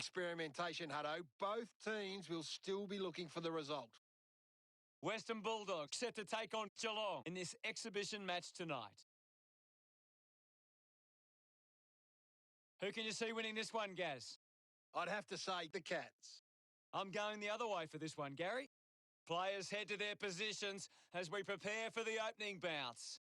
Experimentation, Hutto. Both teams will still be looking for the result. Western Bulldogs set to take on Geelong in this exhibition match tonight. Who can you see winning this one, Gaz? I'd have to say the Cats. I'm going the other way for this one, Gary. Players head to their positions as we prepare for the opening bounce.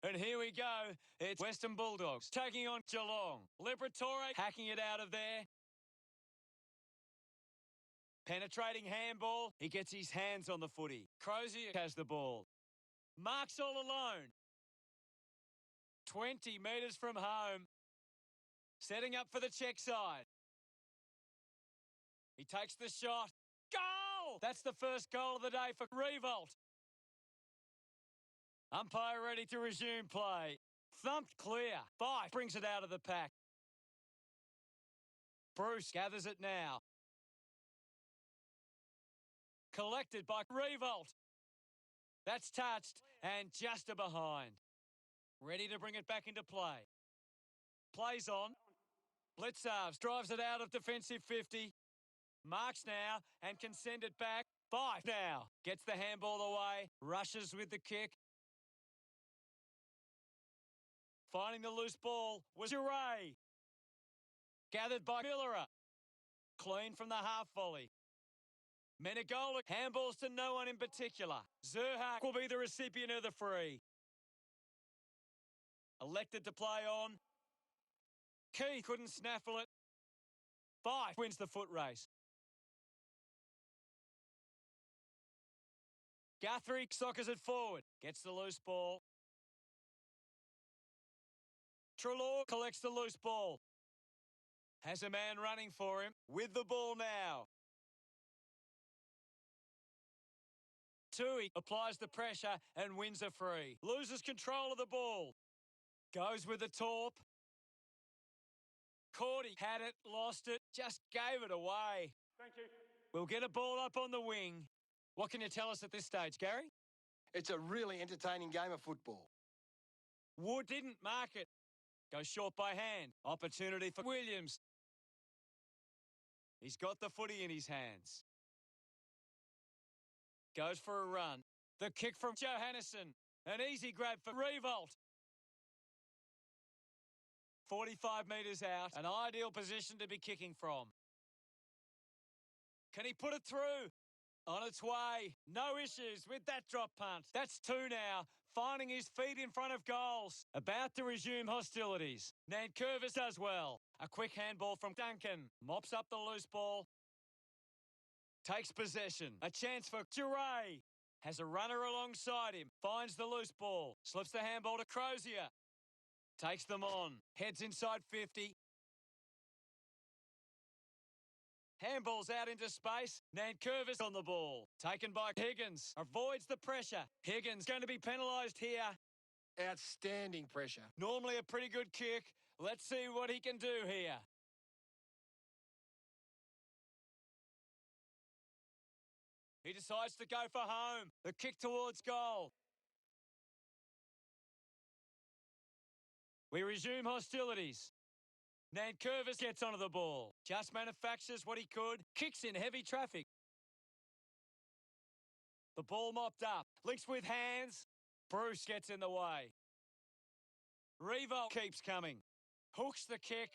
And here we go. It's Western Bulldogs taking on Geelong. Liberatore hacking it out of there. Penetrating handball. He gets his hands on the footy. Crozier has the ball. Marks all alone. 20 metres from home. Setting up for the check side. He takes the shot. Goal! That's the first goal of the day for Revolt. Umpire ready to resume play. Thumped clear. Fife brings it out of the pack. Bruce gathers it now. Collected by Revolt. That's touched and just a behind. Ready to bring it back into play. Plays on. Blitzarves drives it out of defensive 50. Marks now and can send it back. Fife now. Gets the handball away. Rushes with the kick. Finding the loose ball was Duray. Gathered by Millerer. Clean from the half volley. Menegola handballs to no one in particular. Zerhak will be the recipient of the free. Elected to play on. Keith couldn't snaffle it. Fife wins the foot race. Guthrie soccers it forward. Gets the loose ball. Treloar collects the loose ball. Has a man running for him. With the ball now. Tui applies the pressure and wins a free. Loses control of the ball. Goes with the torp. Cordy had it, lost it, just gave it away. Thank you. We'll get a ball up on the wing. What can you tell us at this stage, Gary? It's a really entertaining game of football. Wood didn't mark it. Goes short by hand. Opportunity for Williams. He's got the footy in his hands. Goes for a run. The kick from Johannesson. An easy grab for Revolt. 45 metres out. An ideal position to be kicking from. Can he put it through? On its way. No issues with that drop punt. That's two now. Finding his feet in front of goals. About to resume hostilities. Nankervis does well. A quick handball from Duncan. Mops up the loose ball. Takes possession. A chance for Duray. Has a runner alongside him. Finds the loose ball. Slips the handball to Crozier. Takes them on. Heads inside 50. Handballs out into space. Nankervis on the ball. Taken by Higgins. Avoids the pressure. Higgins going to be penalised here. Outstanding pressure. Normally a pretty good kick. Let's see what he can do here. He decides to go for home. The kick towards goal. We resume hostilities. Nankervis gets onto the ball. Just manufactures what he could. Kicks in heavy traffic. The ball mopped up. Links with hands. Bruce gets in the way. Revolt keeps coming. Hooks the kick.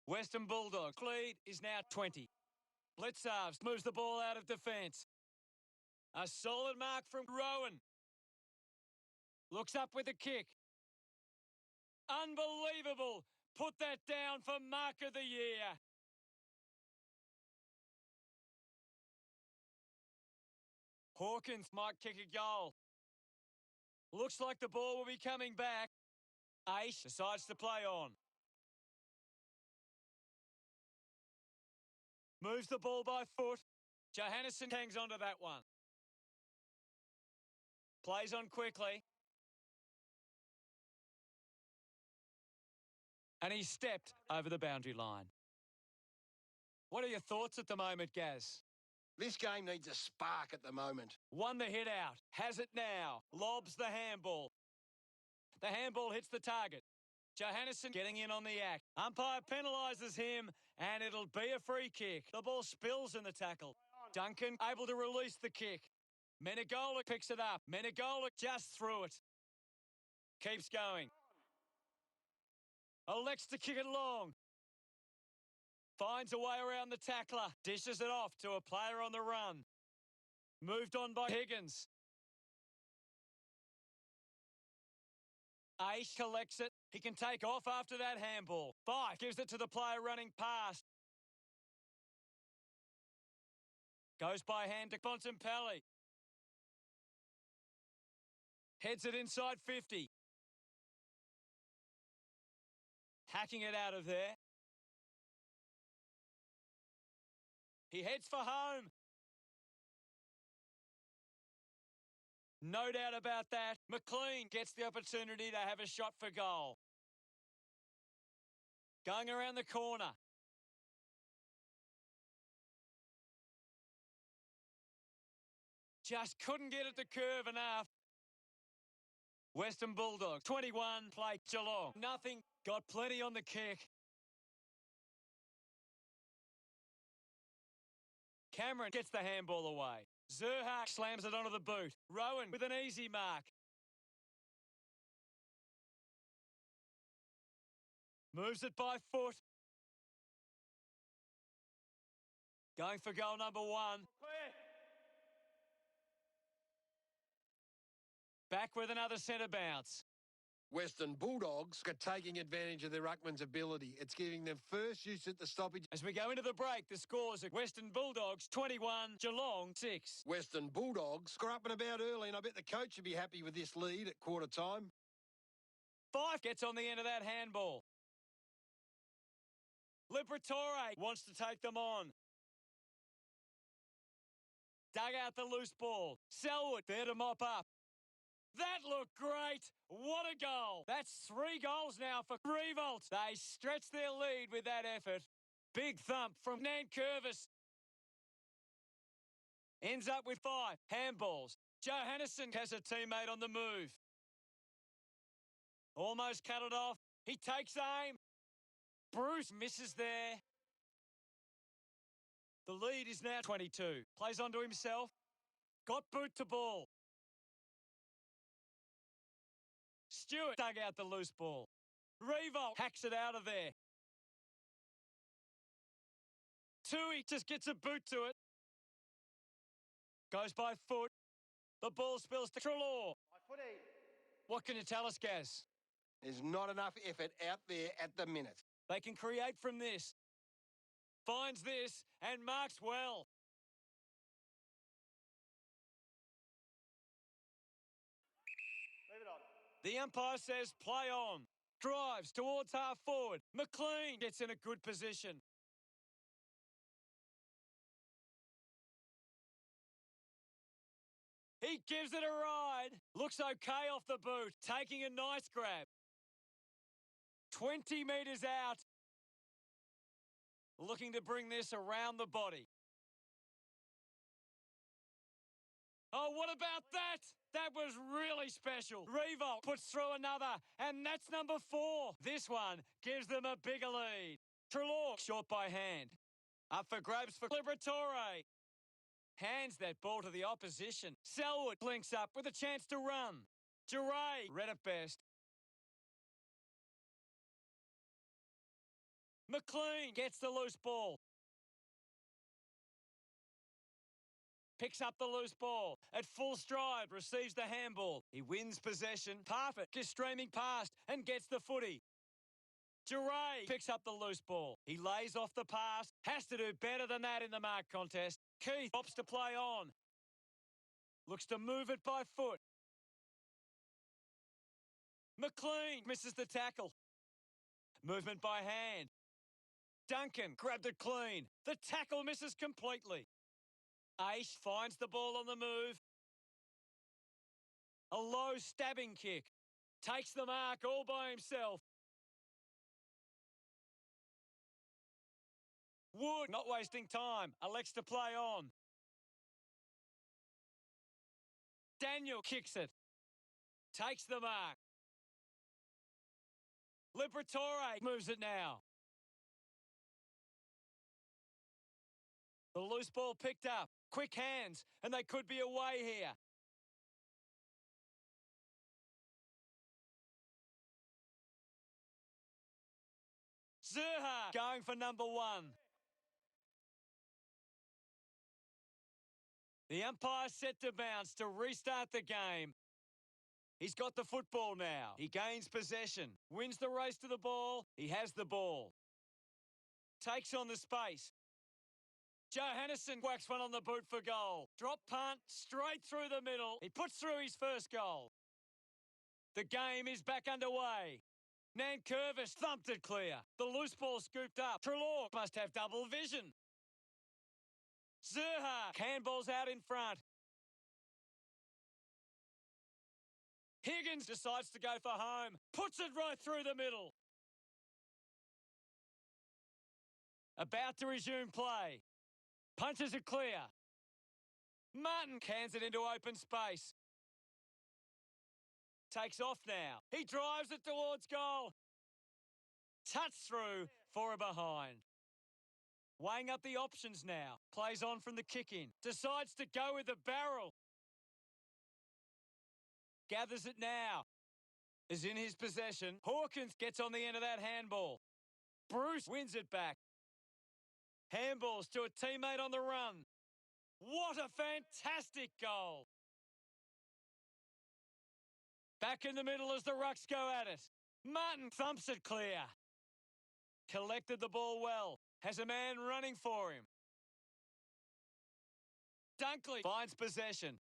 Western Bulldogs lead is now 20. Blitzarves moves the ball out of defence. A solid mark from Rowan. Looks up with a kick. Unbelievable. Put that down for Mark of the Year. Hawkins might kick a goal. Looks like the ball will be coming back. Ace decides to play on. Moves the ball by foot. Johannesson hangs onto that one. Plays on quickly. And he stepped over the boundary line. What are your thoughts at the moment, Gaz? This game needs a spark at the moment. Won the hit out. Has it now. Lobs the handball. The handball hits the target. Johannesson getting in on the act. Umpire penalises him, and it'll be a free kick. The ball spills in the tackle. Duncan able to release the kick. Menegola picks it up. Menegola just through it. Keeps going. Elects to kick it long. Finds a way around the tackler. Dishes it off to a player on the run. Moved on by Higgins. Ace collects it. He can take off after that handball. Fife gives it to the player running past. Goes by hand to Bontempelli. Heads it inside 50. Hacking it out of there. He heads for home. No doubt about that. McLean gets the opportunity to have a shot for goal. Going around the corner. Just couldn't get it to curve enough. Western Bulldogs, 21, play Geelong. Nothing, got plenty on the kick. Cameron gets the handball away. Zerhak slams it onto the boot. Rowan with an easy mark. Moves it by foot. Going for goal number 1. Back with another centre bounce. Western Bulldogs are taking advantage of their ruckman's ability. It's giving them first use at the stoppage. As we go into the break, the scores are Western Bulldogs 21, Geelong 6. Western Bulldogs are up and about early, and I bet the coach would be happy with this lead at quarter time. Fife gets on the end of that handball. Liberatore wants to take them on. Dug out the loose ball. Selwood there to mop up. That looked great. What a goal. That's 3 goals now for Revolt. They stretch their lead with that effort. Big thump from Nankervis. Ends up with 5 handballs. Johannesson has a teammate on the move. Almost cut it off. He takes aim. Bruce misses there. The lead is now 22. Plays onto himself. Got boot to ball. Stewart dug out the loose ball. Revolt hacks it out of there. Tui just gets a boot to it. Goes by foot. The ball spills to Trelaw. What can you tell us, Gaz? There's not enough effort out there at the minute. They can create from this. Finds this and marks well. Leave it on. The umpire says play on. Drives towards half forward. McLean gets in a good position. He gives it a ride. Looks okay off the boot. Taking a nice grab. 20 metres out. Looking to bring this around the body. Oh, what about that? That was really special. Revolt puts through another, and that's number 4. This one gives them a bigger lead. Trelaw, short by hand. Up for grabs for Liberatore. Hands that ball to the opposition. Selwood blinks up with a chance to run. Duray read it best. McLean gets the loose ball. Picks up the loose ball. At full stride, receives the handball. He wins possession. Parfitt is streaming past and gets the footy. Duray picks up the loose ball. He lays off the pass. Has to do better than that in the mark contest. Keith opts to play on. Looks to move it by foot. McLean misses the tackle. Movement by hand. Duncan grabbed it clean. The tackle misses completely. Ace finds the ball on the move. A low stabbing kick. Takes the mark all by himself. Wood, not wasting time, elects to play on. Daniel kicks it. Takes the mark. Liberatore moves it now. The loose ball picked up. Quick hands, and they could be away here. Zerha going for number 1. The umpire set to bounce to restart the game. He's got the football now. He gains possession, wins the race to the ball. He has the ball. Takes on the space. Johannesson whacks one on the boot for goal. Drop punt, straight through the middle. He puts through his first goal. The game is back underway. Nankervis thumped it clear. The loose ball scooped up. Trelaw must have double vision. Zerha handballs out in front. Higgins decides to go for home. Puts it right through the middle. About to resume play. Punches it clear. Martin cans it into open space. Takes off now. He drives it towards goal. Touch through for a behind. Weighing up the options now. Plays on from the kick-in. Decides to go with the barrel. Gathers it now. Is in his possession. Hawkins gets on the end of that handball. Bruce wins it back. Handballs to a teammate on the run. What a fantastic goal. Back in the middle as the Rucks go at it. Martin thumps it clear. Collected the ball well. Has a man running for him. Dunkley finds possession.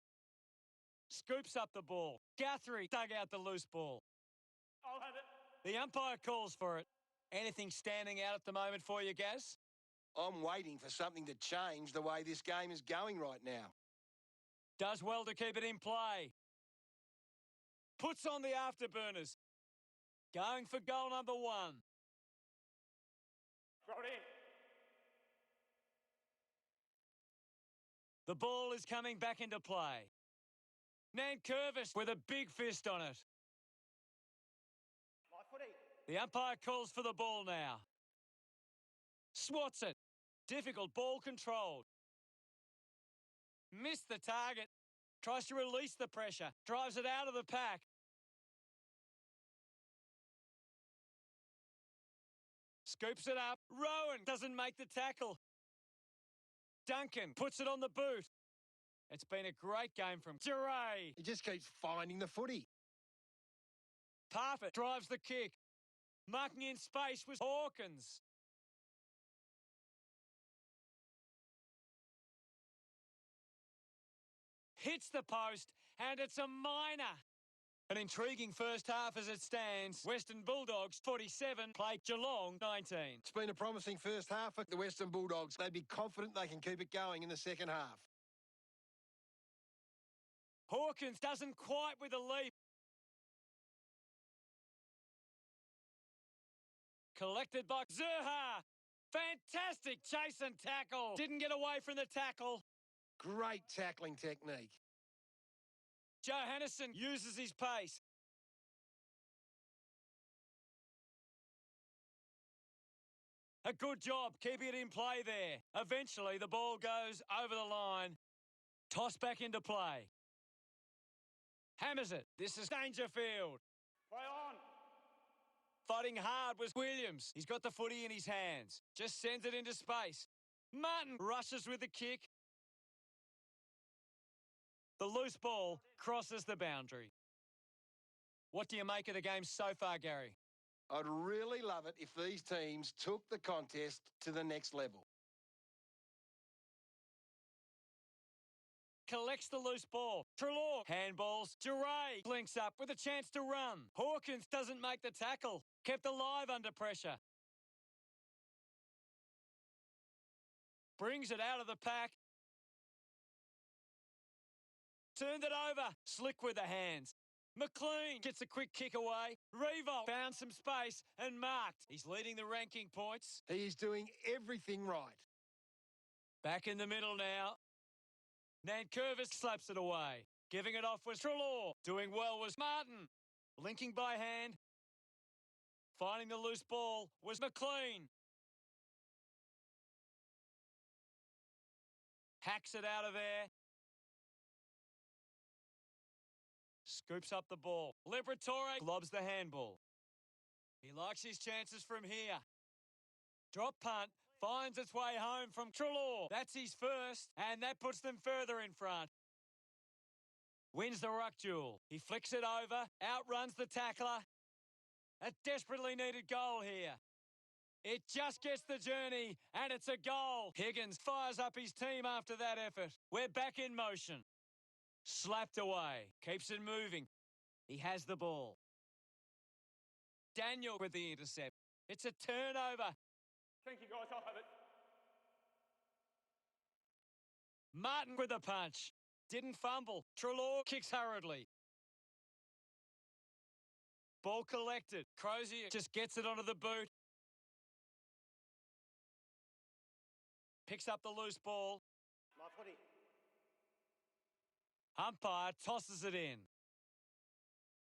Scoops up the ball. Guthrie dug out the loose ball. I'll have it. The umpire calls for it. Anything standing out at the moment for you, Gaz? I'm waiting for something to change the way this game is going right now. Does well to keep it in play. Puts on the afterburners. Going for goal number 1. Throw it in. The ball is coming back into play. Nankervis with a big fist on it. My footy. The umpire calls for the ball now. Swats it. Difficult ball control. Missed the target. Tries to release the pressure. Drives it out of the pack. Scoops it up. Rowan doesn't make the tackle. Duncan puts it on the boot. It's been a great game from Duray. He just keeps finding the footy. Parfitt drives the kick. Marking in space was Hawkins. Hits the post, and it's a minor. An intriguing first half as it stands. Western Bulldogs 47, play Geelong 19. It's been a promising first half for the Western Bulldogs. They'd be confident they can keep it going in the second half. Hawkins doesn't quite with a leap. Collected by Zerha. Fantastic chase and tackle. Didn't get away from the tackle. Great tackling technique. Johannesson uses his pace. A good job keeping it in play there. Eventually, the ball goes over the line. Toss back into play. Hammers it. This is Dangerfield. Play on. Fighting hard was Williams. He's got the footy in his hands. Just sends it into space. Martin rushes with the kick. The loose ball crosses the boundary. What do you make of the game so far, Gary? I'd really love it if these teams took the contest to the next level. Collects the loose ball. Trelaw handballs. Duray links up with a chance to run. Hawkins doesn't make the tackle. Kept alive under pressure. Brings it out of the pack. Turned it over. Slick with the hands. McLean gets a quick kick away. Revolt found some space and marked. He's leading the ranking points. He is doing everything right. Back in the middle now. Nankervis slaps it away. Giving it off was Trelaw. Doing well was Martin. Linking by hand. Finding the loose ball was McLean. Hacks it out of there. Scoops up the ball. Liberatore lobs the handball. He likes his chances from here. Drop punt finds its way home from Treloar. That's his first, and that puts them further in front. Wins the ruck duel. He flicks it over, outruns the tackler. A desperately needed goal here. It just gets the journey, and it's a goal. Higgins fires up his team after that effort. We're back in motion. Slapped away. Keeps it moving. He has the ball. Daniel with the intercept. It's a turnover. Thank you, guys. I'll have it. Martin with the punch. Didn't fumble. Treloar kicks hurriedly. Ball collected. Crozier just gets it onto the boot. Picks up the loose ball. My footy. Umpire tosses it in.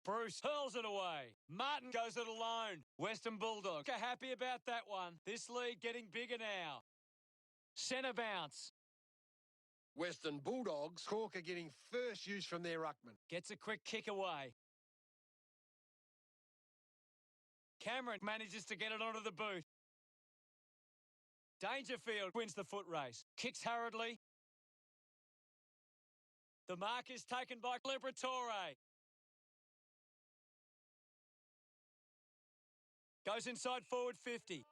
Bruce hurls it away. Martin goes it alone. Western Bulldogs are happy about that one. This lead getting bigger now. Centre bounce. Western Bulldogs, Cork are getting first use from their ruckman. Gets a quick kick away. Cameron manages to get it onto the boot. Dangerfield wins the foot race. Kicks hurriedly. The mark is taken by Liberatore. Goes inside forward 50.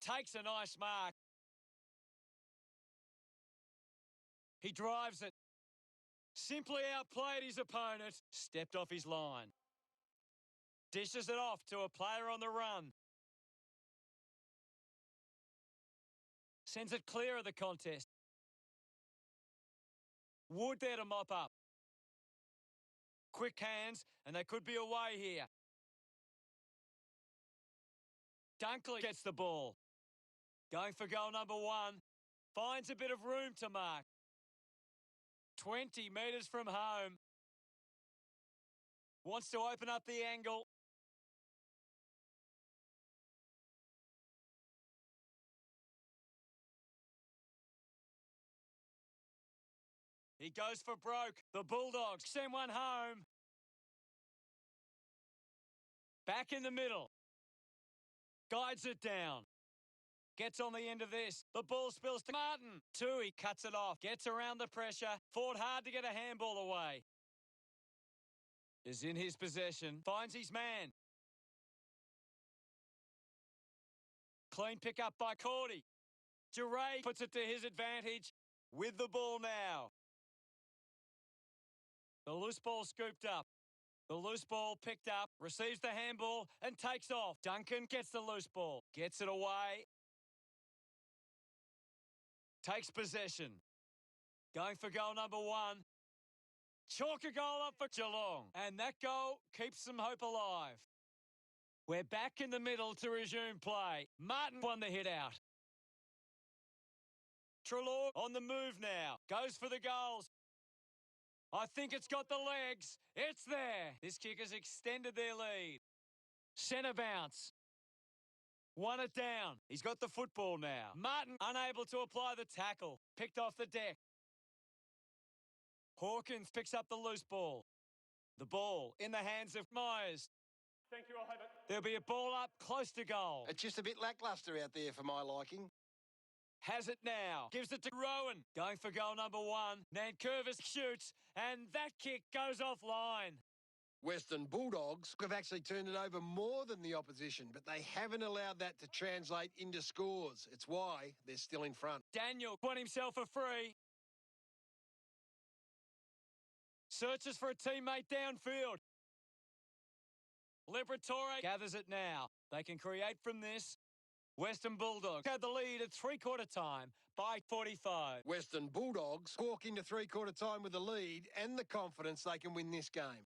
Takes a nice mark. He drives it. Simply outplayed his opponent. Stepped off his line. Dishes it off to a player on the run. Sends it clear of the contest. Wood there to mop up. Quick hands, and they could be away here. Dunkley gets the ball. Going for goal number 1. Finds a bit of room to mark. 20 metres from home. Wants to open up the angle. He goes for broke. The Bulldogs send one home. Back in the middle. Guides it down. Gets on the end of this. The ball spills to Martin. Tui cuts it off. Gets around the pressure. Fought hard to get a handball away. Is in his possession. Finds his man. Clean pick up by Cordy. Duray puts it to his advantage. With the ball now. The loose ball scooped up. The loose ball picked up. Receives the handball and takes off. Duncan gets the loose ball. Gets it away. Takes possession. Going for goal number 1. Chalk a goal up for Geelong. And that goal keeps some hope alive. We're back in the middle to resume play. Martin won the hit out. Treloar on the move now. Goes for the goals. I think it's got the legs. It's there. This kick has extended their lead. Centre bounce. Won it down. He's got the football now. Martin unable to apply the tackle. Picked off the deck. Hawkins picks up the loose ball. The ball in the hands of Myers. Thank you. I'll have it. There'll be a ball up close to goal. It's just a bit lacklustre out there for my liking. Has it now. Gives it to Rowan. Going for goal number 1. Nankervis shoots, and that kick goes offline. Western Bulldogs have actually turned it over more than the opposition, but they haven't allowed that to translate into scores. It's why they're still in front. Daniel won himself a free. Searches for a teammate downfield. Liberatore gathers it now. They can create from this. Western Bulldogs had the lead at three-quarter time by 45. Western Bulldogs walk into three-quarter time with the lead and the confidence they can win this game.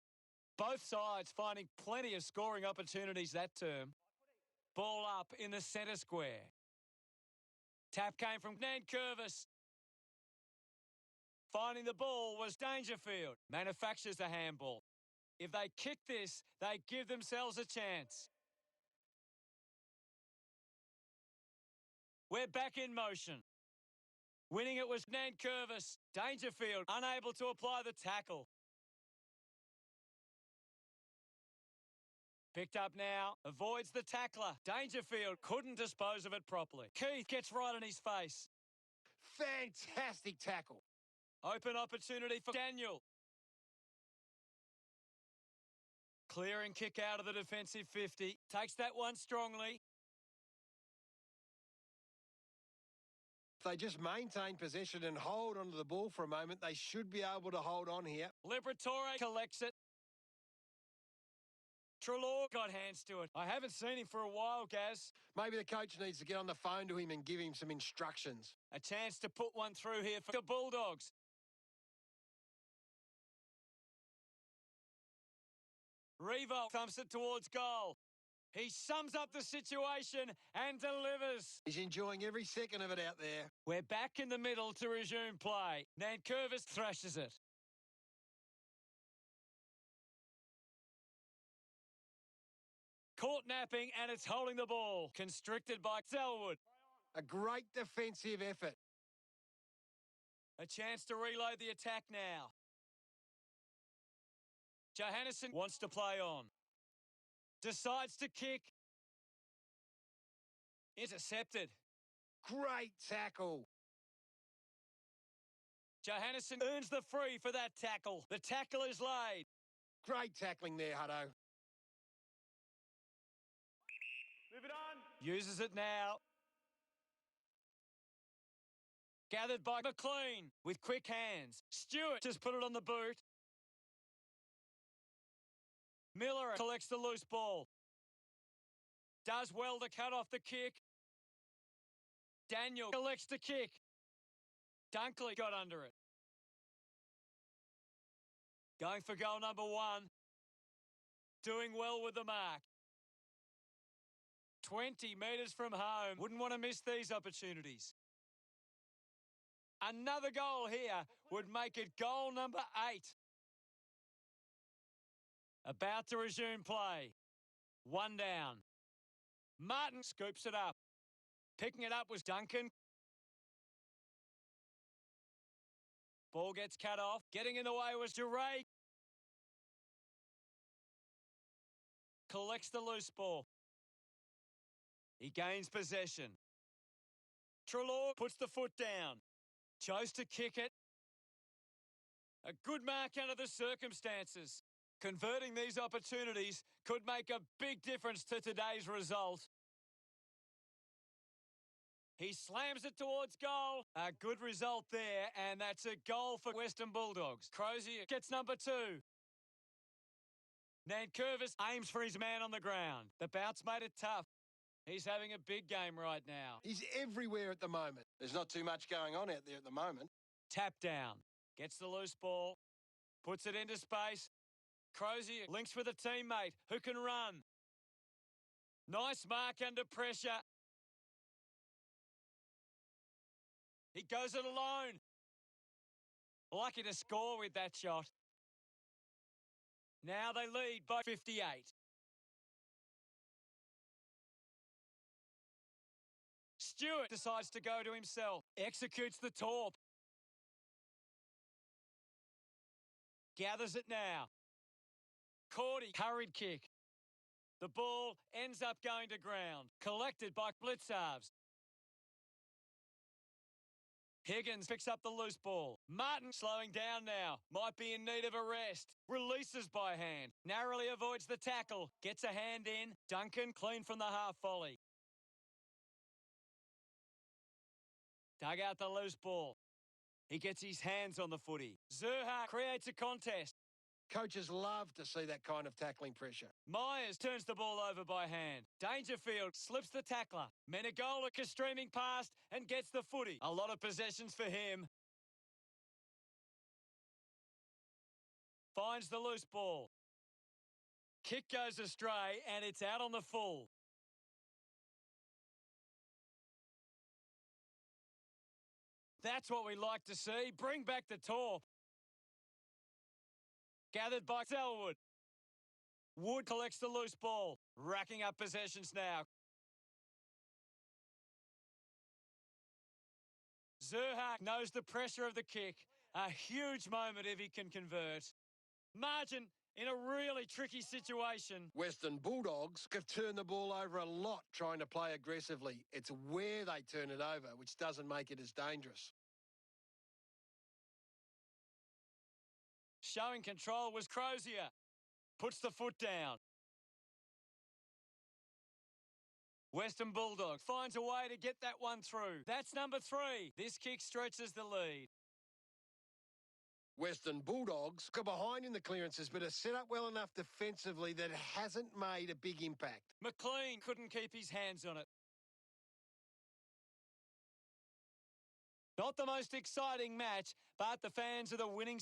Both sides finding plenty of scoring opportunities that term. Ball up in the centre square. Tap came from Nankervis. Finding the ball was Dangerfield. Manufactures the handball. If they kick this, they give themselves a chance. We're back in motion. Winning it was Nankervis. Dangerfield unable to apply the tackle. Picked up now, avoids the tackler. Dangerfield couldn't dispose of it properly. Keith gets right in his face. Fantastic tackle. Open opportunity for Daniel. Clearing kick out of the defensive 50. Takes that one strongly. If they just maintain possession and hold onto the ball for a moment, they should be able to hold on here. Liberatore collects it. Treloar got hands to it. I haven't seen him for a while, Gaz. Maybe the coach needs to get on the phone to him and give him some instructions. A chance to put one through here for the Bulldogs. Revo thumps it towards goal. He sums up the situation and delivers. He's enjoying every second of it out there. We're back in the middle to resume play. Nankervis thrashes it. Caught napping and it's holding the ball. Constricted by Selwood. A great defensive effort. A chance to reload the attack now. Johannesson wants to play on. Decides to kick. Intercepted. Great tackle. Johannesson earns the free for that tackle. The tackle is laid. Great tackling there, Hutto. Move it on. Uses it now. Gathered by McLean with quick hands. Stewart just put it on the boot. Miller collects the loose ball. Does well to cut off the kick. Daniel collects the kick. Dunkley got under it. Going for goal number 1. Doing well with the mark. 20 metres from home. Wouldn't want to miss these opportunities. Another goal here would make it goal number 8. About to resume play. 1 down. Martin scoops it up. Picking it up was Duncan. Ball gets cut off. Getting in the way was Duray. Collects the loose ball. He gains possession. Treloar puts the foot down. Chose to kick it. A good mark under the circumstances. Converting these opportunities could make a big difference to today's result. He slams it towards goal. A good result there, and that's a goal for Western Bulldogs. Crozier gets number 2. Nankervis aims for his man on the ground. The bounce made it tough. He's having a big game right now. He's everywhere at the moment. There's not too much going on out there at the moment. Tap down. Gets the loose ball. Puts it into space. Crozier links with a teammate who can run. Nice mark under pressure. He goes it alone. Lucky to score with that shot. Now they lead by 58. Stewart decides to go to himself. Executes the torp. Gathers it now. Cordy, hurried kick. The ball ends up going to ground. Collected by Blitzarves. Higgins picks up the loose ball. Martin slowing down now. Might be in need of a rest. Releases by hand. Narrowly avoids the tackle. Gets a hand in. Duncan clean from the half volley. Dug out the loose ball. He gets his hands on the footy. Zerha creates a contest. Coaches love to see that kind of tackling pressure. Myers turns the ball over by hand. Dangerfield slips the tackler. Menegola streaming past and gets the footy. A lot of possessions for him. Finds the loose ball. Kick goes astray and it's out on the full. That's what we like to see. Bring back the torp. Gathered by Selwood. Wood collects the loose ball. Racking up possessions now. Zerhak knows the pressure of the kick. A huge moment if he can convert. Margin in a really tricky situation. Western Bulldogs have turned the ball over a lot trying to play aggressively. It's where they turn it over, which doesn't make it as dangerous. Showing control was Crozier. Puts the foot down. Western Bulldogs finds a way to get that one through. That's number 3. This kick stretches the lead. Western Bulldogs go behind in the clearances but are set up well enough defensively that it hasn't made a big impact. McLean couldn't keep his hands on it. Not the most exciting match, but the fans of the winning